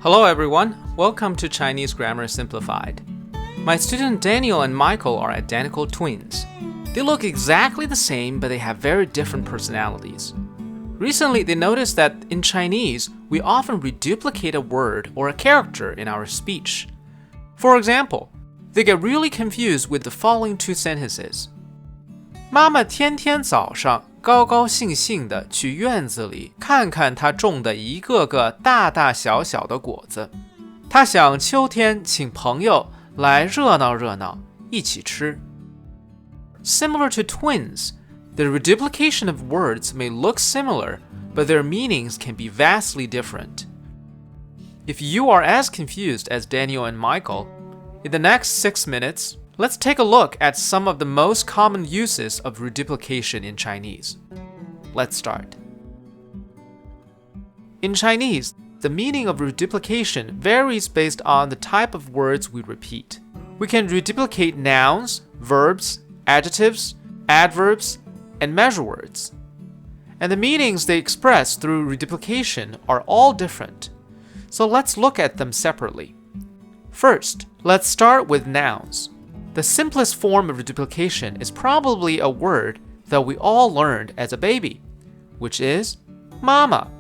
Hello everyone, welcome to Chinese Grammar Simplified. My student Daniel and Michael are identical twins. They look exactly the same, but they have very different personalities. Recently, they noticed that in Chinese, we often reduplicate a word or a character in our speech. For example, they get really confused with the following two sentences. 妈妈天天早上高高兴兴地去院子里看看她种的一个个大大小小的果子。她想秋天请朋友来热闹热闹，一起吃。Similar to twins, the reduplication of words may look similar, but their meanings can be vastly different. If you are as confused as Daniel and Michael, in the next 6 minutes, let's take a look at some of the most common uses of reduplication in Chinese. Let's start. In Chinese, the meaning of reduplication varies based on the type of words we repeat. We can reduplicate nouns, verbs, adjectives, adverbs, and measure words. And the meanings they express through reduplication are all different. So let's look at them separately. First, let's start with nouns. The simplest form of reduplication is probably a word that we all learned as a baby, which is mama,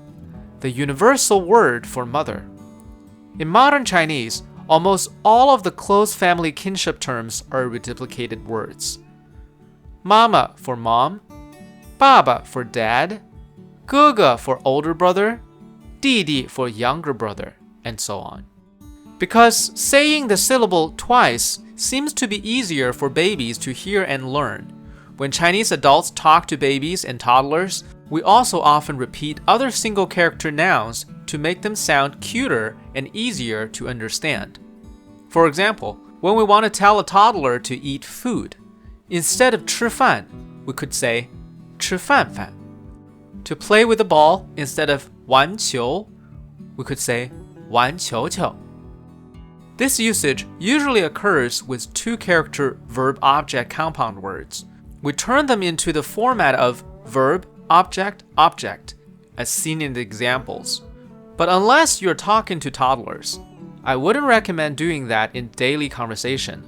the universal word for mother. In modern Chinese, almost all of the close family kinship terms are reduplicated words. Mama for mom, Baba for dad, 哥哥 for older brother, 弟弟 for younger brother, and so on. Because saying the syllable twice seems to be easier for babies to hear and learn. When Chinese adults talk to babies and toddlers, we also often repeat other single character nouns to make them sound cuter and easier to understand. For example, when we want to tell a toddler to eat food, instead of 吃饭, we could say 吃饭饭. To play with the ball, instead of 玩球, we could say 玩球球. This usage usually occurs with two-character verb-object compound words. We turn them into the format of verb, object, object, as seen in the examples. But unless you're talking to toddlers, I wouldn't recommend doing that in daily conversation.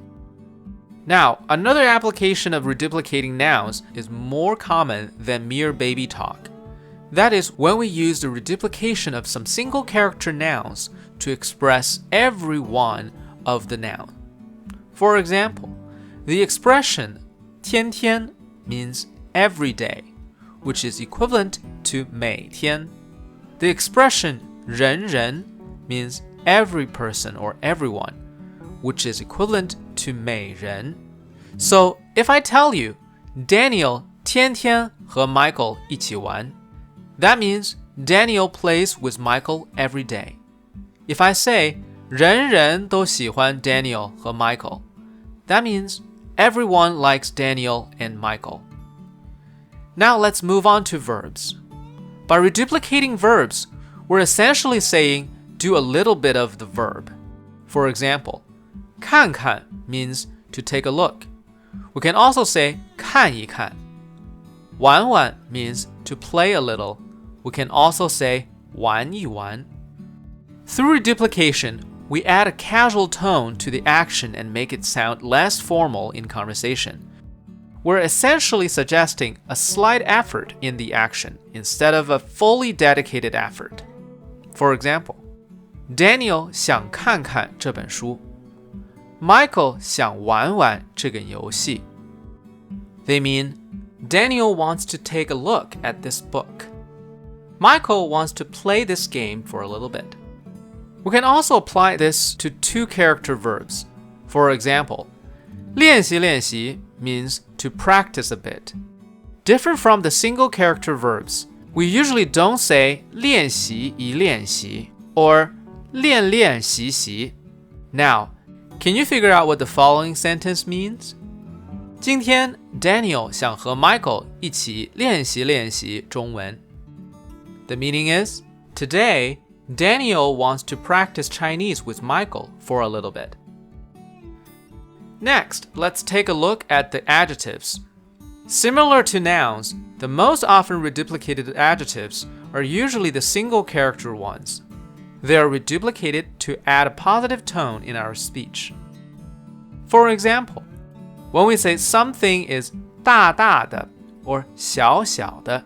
Now, another application of reduplicating nouns is more common than mere baby talk. That is when we use the reduplication of some single character nouns to express every one of the noun. For example, the expression 天天 means every day, which is equivalent to 每天. The expression 人人 means every person or everyone, which is equivalent to 每人. So if I tell you Daniel 天天和 Michael 一起玩, that means Daniel plays with Michael every day. If I say 人人都喜欢 Daniel 和 Michael, that means everyone likes Daniel and Michael. Now let's move on to verbs. By reduplicating verbs, we're essentially saying do a little bit of the verb. For example, 看看 means to take a look. We can also say 看一看. 玩玩 means to play a little. We can also say 玩一玩. Through reduplication, we add a casual tone to the action and make it sound less formal in conversation. We're essentially suggesting a slight effort in the action instead of a fully dedicated effort. For example, Daniel 想看看这本书. Michael 想玩玩这个游戏. They mean Daniel wants to take a look at this book. Michael wants to play this game for a little bit. We can also apply this to two-character verbs. For example, 练习练习 means to practice a bit. Different from the single-character verbs, we usually don't say 练习一练习 or 练练习习. Now, can you figure out what the following sentence means? 今天 Daniel 想和 Michael 一起练习练习中文. The meaning is, today, Daniel wants to practice Chinese with Michael for a little bit. Next, let's take a look at the adjectives. Similar to nouns, the most often reduplicated adjectives are usually the single character ones. They are reduplicated to add a positive tone in our speech. For example, when we say something is 大大的 or 小小的,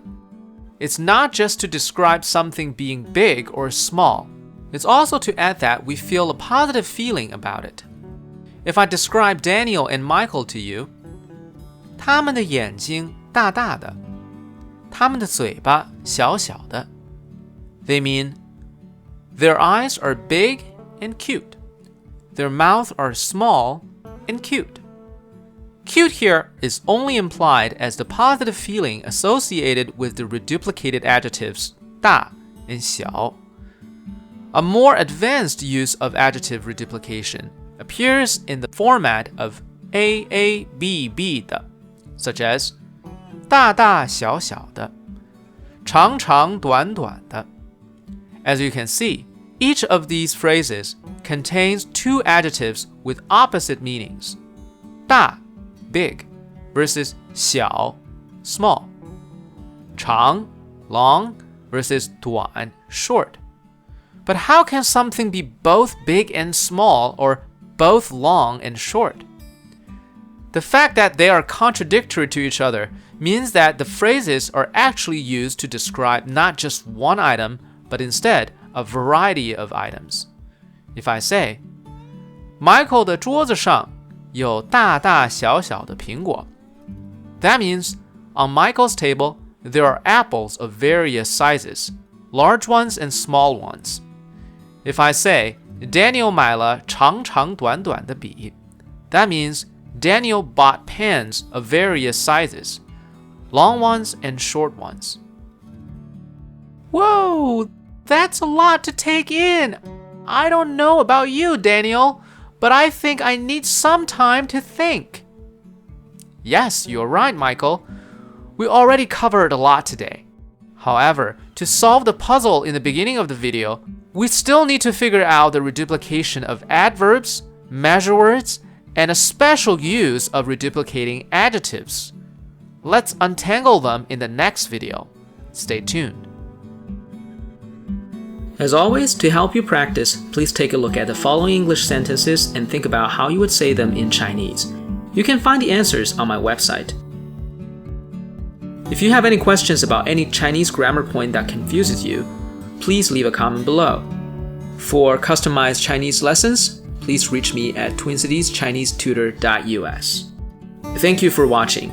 it's not just to describe something being big or small. It's also to add that we feel a positive feeling about it. If I describe Daniel and Michael to you, 他们的眼睛大大的，他们的嘴巴小小的, they mean their eyes are big and cute. Their mouths are small and cute. Cute here is only implied as the positive feeling associated with the reduplicated adjectives 大 and 小. A more advanced use of adjective reduplication appears in the format of AABB 的, such as 大大小小的, 长长短短的. As you can see, each of these phrases contains two adjectives with opposite meanings. 大 big versus 小 small. 长 long versus 短 short. But how can something be both big and small or both long and short? The fact that they are contradictory to each other means that the phrases are actually used to describe not just one item, but instead a variety of items. If I say, Michael 的桌子上有大大小小的苹果, that means on Michael's table there are apples of various sizes, large ones and small ones. If I say, Daniel 买了长长短短的笔, that means Daniel bought pens of various sizes, long ones and short ones. Whoa, that's a lot to take in. I don't know about you, Daniel, but I think I need some time to think. Yes, you're right, Michael. We already covered a lot today. However, to solve the puzzle in the beginning of the video, we still need to figure out the reduplication of adverbs, measure words, and a special use of reduplicating adjectives. Let's untangle them in the next video. Stay tuned. As always, to help you practice, please take a look at the following English sentences and think about how you would say them in Chinese. You can find the answers on my website. If you have any questions about any Chinese grammar point that confuses you, please leave a comment below. For customized Chinese lessons, please reach me at TwinCitiesChineseTutor.us. Thank you for watching.